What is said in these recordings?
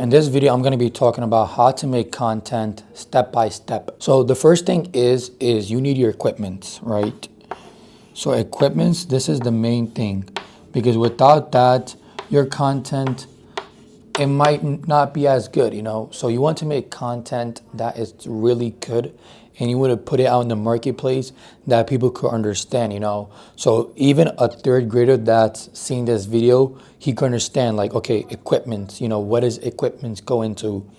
In this video, I'm going to be talking about how to make content step by step. So the first thing is you need your equipment, right? So equipments, this is the main thing, because without that, your content, it might not be as good, you know? So you want to make content that is really good, and you want to put it out in the marketplace that people could understand, you know? So even a third grader that's seen this video, he could understand, like, okay, equipment, you know, what does equipment go into?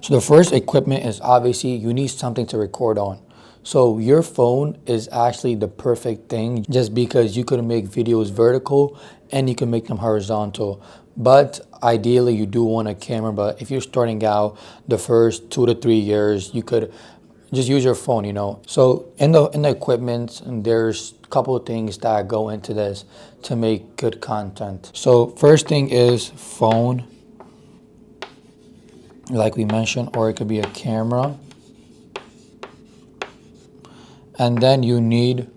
So the first equipment is obviously you need something to record on. So your phone is actually the perfect thing, just because you could make videos vertical and you can make them horizontal. But ideally you do want a camera, but if you're starting out the first 2 to 3 years, you could just use your phone, you know. So in the equipment, there's a couple of things that go into this to make good content. So first thing is phone, like we mentioned, or it could be a camera. And then you need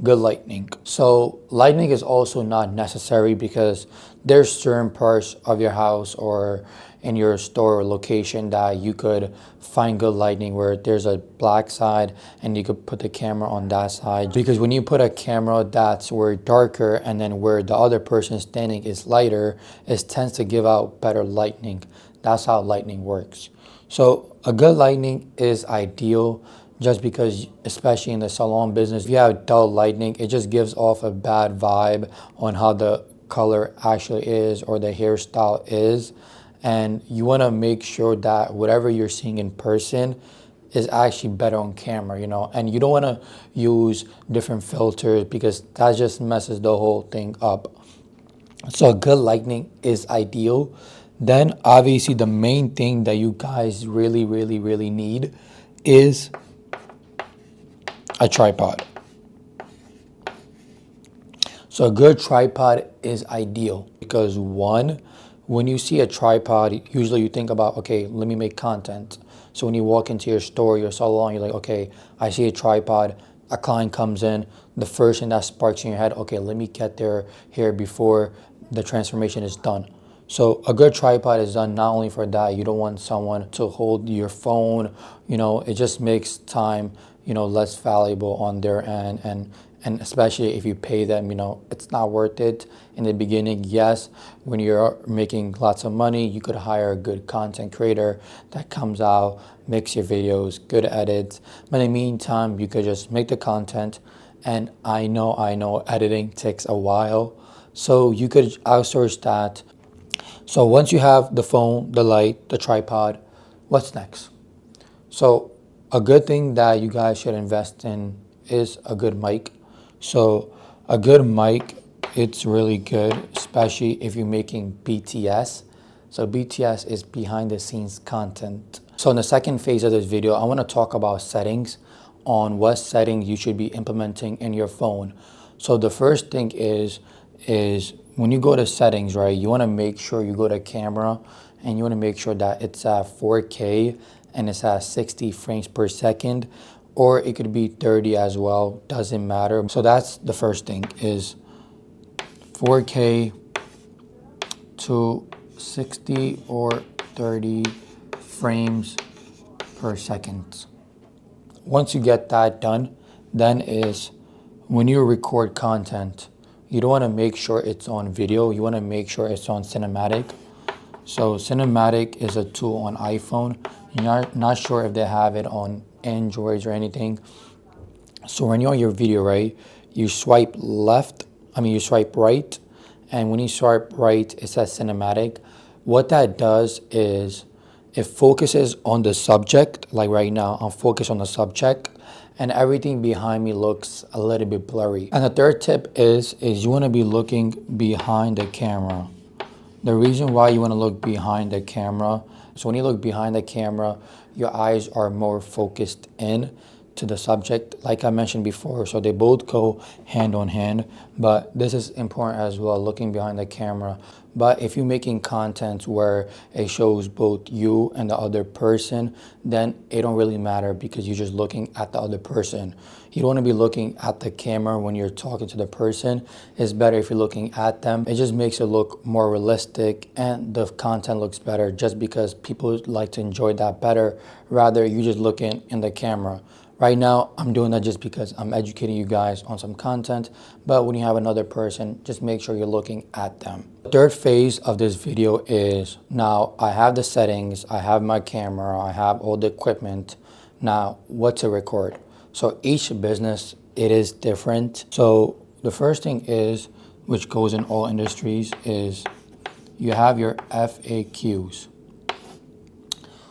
good lighting. So lighting is also not necessary, because there's certain parts of your house or in your store or location that you could find good lighting, where there's a black side and you could put the camera on that side. Because when you put a camera that's where darker and then where the other person standing is lighter, it tends to give out better lighting. That's how lighting works. So a good lighting is ideal, just because, especially in the salon business, if you have dull lighting, it just gives off a bad vibe on how the color actually is or the hairstyle is. And you want to make sure that whatever you're seeing in person is actually better on camera, you know. And you don't want to use different filters, because that just messes the whole thing up. So a good lighting is ideal. Then obviously the main thing that you guys really need is a tripod. So a good tripod is ideal, because one, when you see a tripod, usually you think about, okay, let me make content. So when you walk into your store, your salon, you're like, okay, I see a tripod, a client comes in, the first thing that sparks in your head, okay, let me get their hair before the transformation is done. So a good tripod is done not only for that. You don't want someone to hold your phone, you know, it just makes time, you know, less valuable on their end. And especially if you pay them, you know, it's not worth it in the beginning. Yes, when you're making lots of money, you could hire a good content creator that comes out, makes your videos, good edits. But in the meantime, you could just make the content. And I know editing takes a while. So you could outsource that. So once you have the phone, the light, the tripod, what's next? So a good thing that you guys should invest in is a good mic. So a good mic, it's really good, especially if you're making BTS. So BTS is behind the scenes content. So in the second phase of this video, I want to talk about settings, on what settings you should be implementing in your phone. So the first thing is when you go to settings, right, you want to make sure you go to camera, and you want to make sure that it's at 4K and it's at 60 frames per second, or it could be 30 as well, doesn't matter. So that's the first thing, is 4K to 60 or 30 frames per second. Once you get that done, then is when you record content, you don't want to make sure it's on video, you want to make sure it's on cinematic. So cinematic is a tool on iPhone. You're not sure if they have it on Androids or anything. So when you're on your video, right, you swipe you swipe right, and when you swipe right, it says cinematic. What that does is it focuses on the subject. Like right now, I'm focused on the subject, and everything behind me looks a little bit blurry. And the third tip is you want to be looking behind the camera. The reason why you want to look behind the camera, so when you look behind the camera, your eyes are more focused in to the subject, like I mentioned before. So they both go hand on hand, but this is important as well, looking behind the camera. But if you're making content where it shows both you and the other person, then it don't really matter because you're just looking at the other person. You don't want to be looking at the camera when you're talking to the person. It's better if you're looking at them. It just makes it look more realistic and the content looks better just because people like to enjoy that better rather you just looking in the camera. Right now, I'm doing that just because I'm educating you guys on some content, but when you have another person, just make sure you're looking at them. The third phase of this video is, now I have the settings, I have my camera, I have all the equipment. Now, what to record? So each business, it is different. So the first thing is, which goes in all industries, is you have your FAQs.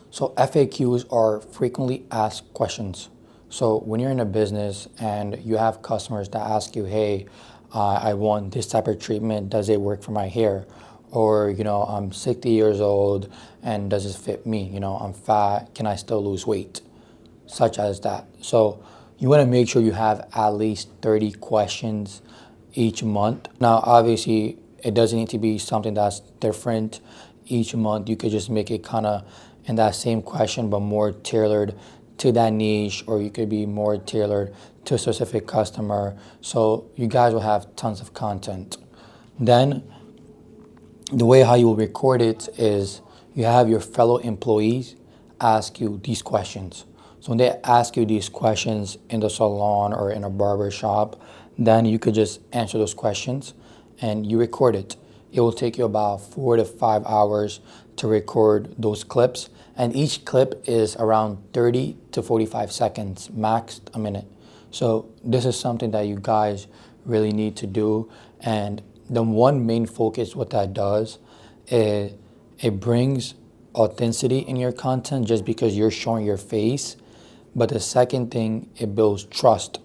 So FAQs are frequently asked questions. So when you're in a business and you have customers that ask you, hey, I want this type of treatment, does it work for my hair? Or, I'm 60 years old and does this fit me? I'm fat, can I still lose weight? Such as that. So you want to make sure you have at least 30 questions each month. Now, obviously, it doesn't need to be something that's different each month. You could just make it kind of in that same question, but more tailored to that niche, or you could be more tailored to a specific customer. So you guys will have tons of content. Then the way how you will record it is you have your fellow employees ask you these questions. So when they ask you these questions in the salon or in a barber shop, then you could just answer those questions and you record it. It will take you about 4 to 5 hours to record those clips. And each clip is around 30 to 45 seconds, max a minute. So this is something that you guys really need to do. And the one main focus what that does is it brings authenticity in your content just because you're showing your face. But the second thing, it builds trust.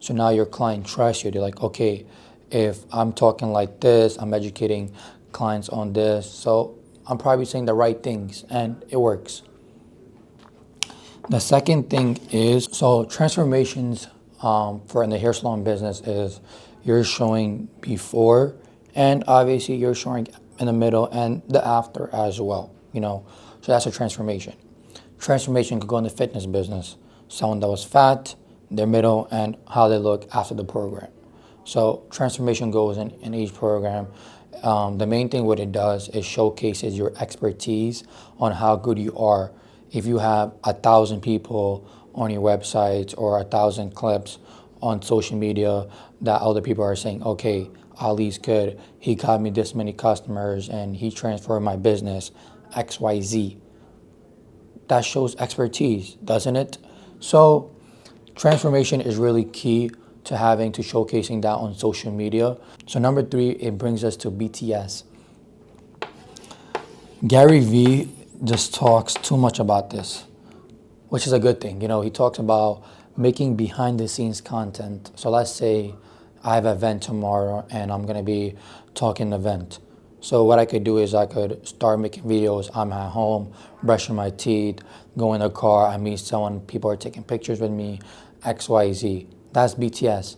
So now your client trusts you. They're like, okay, if I'm talking like this, I'm educating clients on this, so I'm probably saying the right things and it works. The second thing is, so transformations for in the hair salon business is you're showing before and obviously you're showing in the middle and the after as well, so that's a transformation. Transformation could go in the fitness business. Someone that was fat, their middle, and how they look after the program. So transformation goes in each program. The main thing what it does is showcases your expertise on how good you are. If you have 1,000 people on your website or 1,000 clips on social media that other people are saying, okay, Ali's good, he got me this many customers and he transformed my business, XYZ. That shows expertise, doesn't it? So transformation is really key to showcasing that on social media. So number 3, it brings us to BTS. Gary Vee just talks too much about this, which is a good thing. He talks about making behind the scenes content. So let's say I have an event tomorrow and I'm gonna be talking event. So what I could do is I could start making videos. I'm at home, brushing my teeth, go in the car, I meet someone, people are taking pictures with me, XYZ. That's BTS.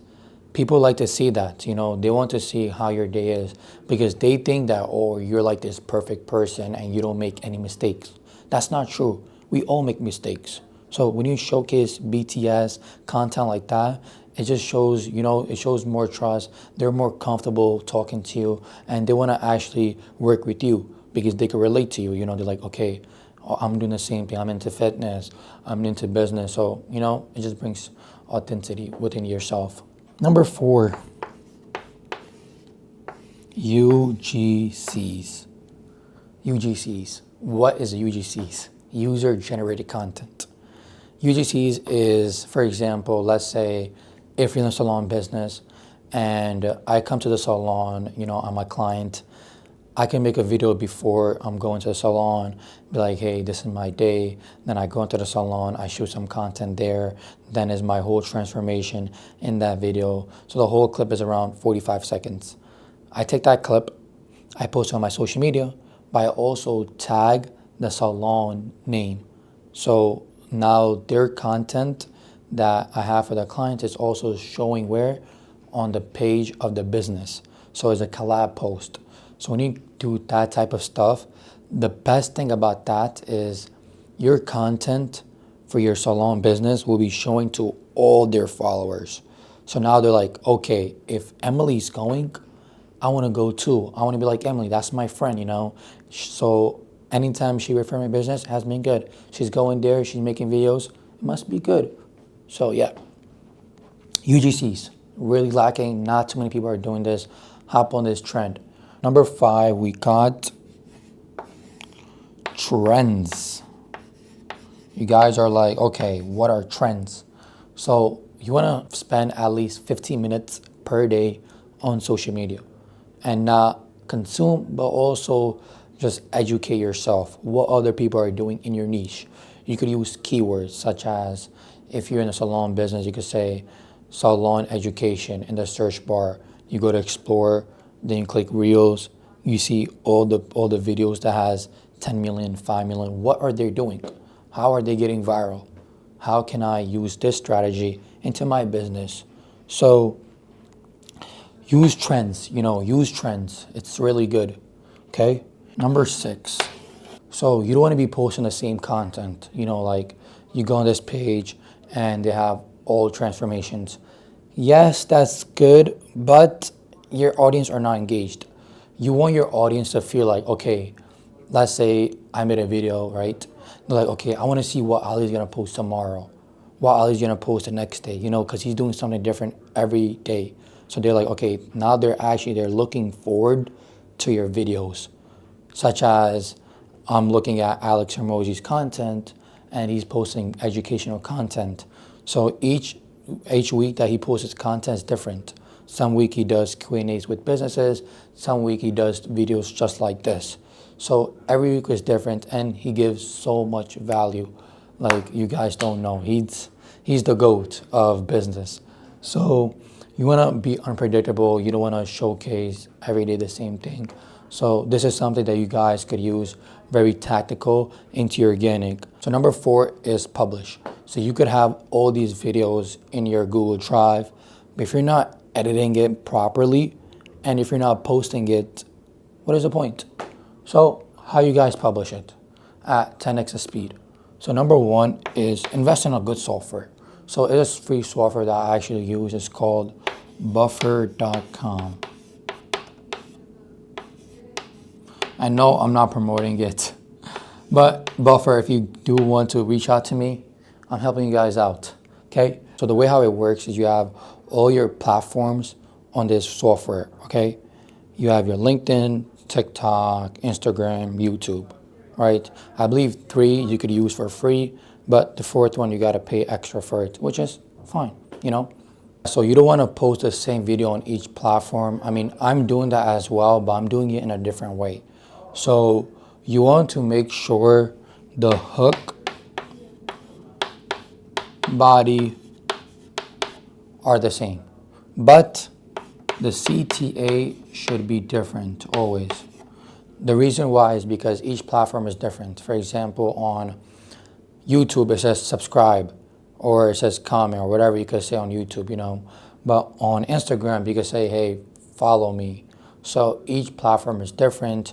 People like to see that, they want to see how your day is because they think that, oh, you're like this perfect person and you don't make any mistakes. That's not true. We all make mistakes. So when you showcase BTS content like that, it just shows, it shows more trust. They're more comfortable talking to you and they want to actually work with you because they can relate to you. They're like, okay, I'm doing the same thing. I'm into fitness. I'm into business. So, it just brings authenticity within yourself. Number 4, UGCs. UGCs. What is UGCs? User generated content. UGCs is, for example, let's say if you're in the salon business and I come to the salon, I'm a client, I can make a video before I'm going to the salon, be like, hey, this is my day. Then I go into the salon, I shoot some content there. Then is my whole transformation in that video. So the whole clip is around 45 seconds. I take that clip, I post it on my social media, but I also tag the salon name. So now their content that I have for the clients is also showing where? On the page of the business. So it's a collab post. So when you do that type of stuff, the best thing about that is your content for your salon business will be showing to all their followers. So now they're like, okay, if Emily's going, I want to go too. I want to be like Emily. That's my friend, you know. So anytime she refer my business, it has been good. She's going there. She's making videos. It must be good. So yeah, UGCs really lacking. Not too many people are doing this. Hop on this trend. Number 5, we got trends. You guys are like, okay, what are trends? So you want to spend at least 15 minutes per day on social media and not consume, but also just educate yourself what other people are doing in your niche. You could use keywords such as, if you're in a salon business, you could say salon education in the search bar. You go to explore, then you click reels. You see all the videos that has 10 million, 5 million. What are they doing? How are they getting viral? How can I use this strategy into my business? So use trends, use trends. It's really good. Okay. Number 6. So you don't want to be posting the same content. Like you go on this page and they have all transformations. Yes, that's good, but your audience are not engaged. You want your audience to feel like, okay, let's say I made a video, right? They're like, okay, I want to see what Ali's going to post tomorrow, what Ali's going to post the next day, because he's doing something different every day. So they're like, okay, now they're looking forward to your videos, such as I'm looking at Alex Hormozi's content and he's posting educational content. So each week that he posts his content is different. Some week he does Q&As with businesses. Some week he does videos just like this. So every week is different, and he gives so much value. Like you guys don't know, he's the GOAT of business. So you want to be unpredictable. You don't want to showcase every day the same thing. So this is something that you guys could use very tactical into your organic. So number 4 is publish. So you could have all these videos in your Google Drive, but if you're not editing it properly and if you're not posting it, what is the point? So how you guys publish it? At 10x the speed. So number 1 is invest in a good software. So it is free software that I actually use. It's called Buffer.com. I know I'm not promoting it, but Buffer, if you do want to reach out to me, I'm helping you guys out, okay? So the way how it works is you have all your platforms on this software, okay? You have your LinkedIn, TikTok, Instagram, YouTube, right? I believe 3 you could use for free, but the 4th one you gotta pay extra for it, which is fine, So you don't want to post the same video on each platform. I mean, I'm doing that as well, but I'm doing it in a different way. So you want to make sure the hook, body are the same, but the CTA should be different always. The reason why is because each platform is different. For example, on YouTube it says subscribe, or it says comment, or whatever you could say on YouTube, But on Instagram you could say, hey, follow me. So each platform is different.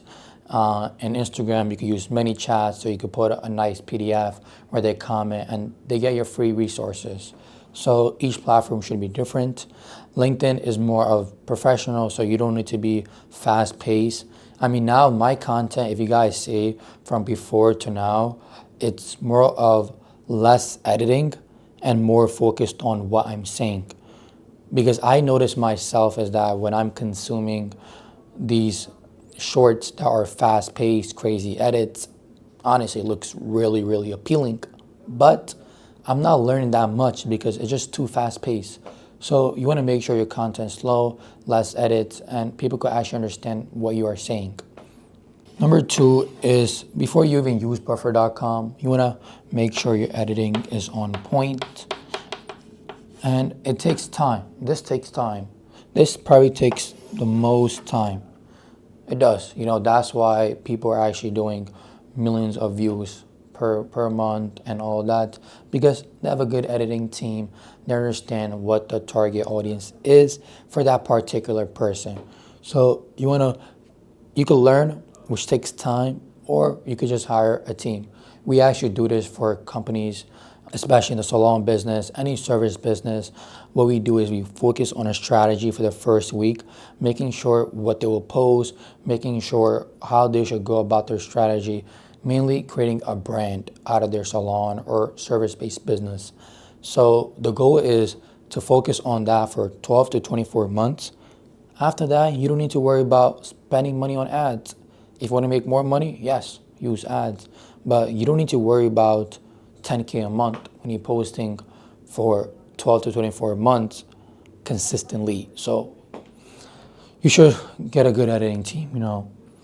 In Instagram you could use many chats, so you could put a nice PDF where they comment and they get your free resources. So each platform should be different. LinkedIn is more of professional, so you don't need to be fast paced. I mean, now my content, if you guys see from before to now, it's more of less editing and more focused on what I'm saying. Because I notice myself is that when I'm consuming these shorts that are fast paced, crazy edits, honestly it looks really, really appealing. But I'm not learning that much because it's just too fast paced. So you want to make sure your content's slow, less edits, and people could actually understand what you are saying. Number 2 is, before you even use Buffer.com, you want to make sure your editing is on point. And it takes time. This takes time. This probably takes the most time. It does. That's why people are actually doing millions of views per month and all that, because they have a good editing team. They understand what the target audience is for that particular person. So you want to You could learn, which takes time, or you could just hire a team. We actually do this for companies, especially in the salon business, any service business. What we do is we focus on a strategy for the first week, making sure what they will post, making sure how they should go about their strategy, mainly creating a brand out of their salon or service-based business. So the goal is to focus on that for 12 to 24 months. After that, you don't need to worry about spending money on ads. If you want to make more money, yes, use ads. But you don't need to worry about 10K a month when you're posting for 12 to 24 months consistently. So you should get a good editing team.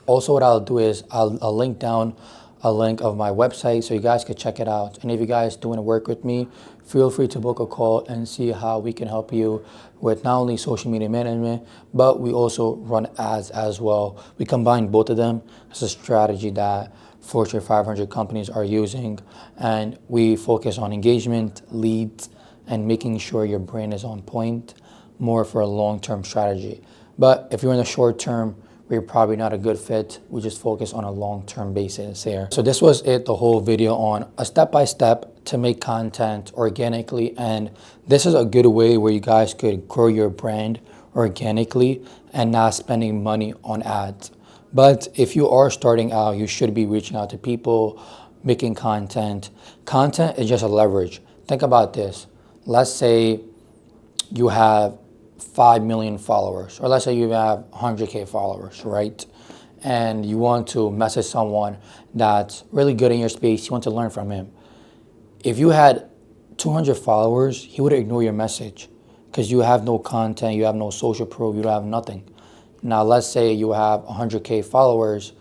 Also, what I'll do is I'll link down a link of my website so you guys can check it out. And if you guys do want to work with me, feel free to book a call and see how we can help you with not only social media management, but we also run ads as well. We combine both of them. It's a strategy that Fortune 500 companies are using, and we focus on engagement, leads, and making sure your brand is on point, more for a long-term strategy. But if you're in the short term, we're probably not a good fit. We just focus on a long-term basis here. So this was it, the whole video on a step-by-step to make content organically. And this is a good way where you guys could grow your brand organically and not spending money on ads. But if you are starting out, you should be reaching out to people, making content. Content is just a leverage. Think about this. Let's say you have 5 million followers, or let's say you have 100K followers, right? And you want to message someone that's really good in your space, you want to learn from him. If you had 200 followers, he would ignore your message because you have no content, you have no social proof, you don't have nothing. Now, let's say you have 100K followers,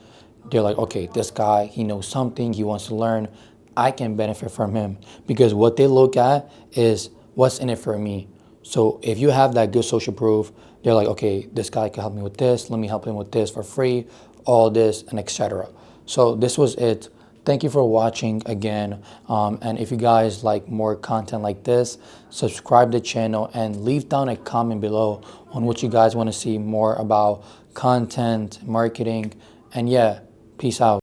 they're like, okay, this guy, he knows something, he wants to learn, I can benefit from him, because what they look at is what's in it for me. So if you have that good social proof, they're like, okay, this guy can help me with this. Let me help him with this for free, all this, and etc. So this was it. Thank you for watching again. And if you guys like more content like this, subscribe to the channel and leave down a comment below on what you guys want to see more about content, marketing, and yeah, peace out.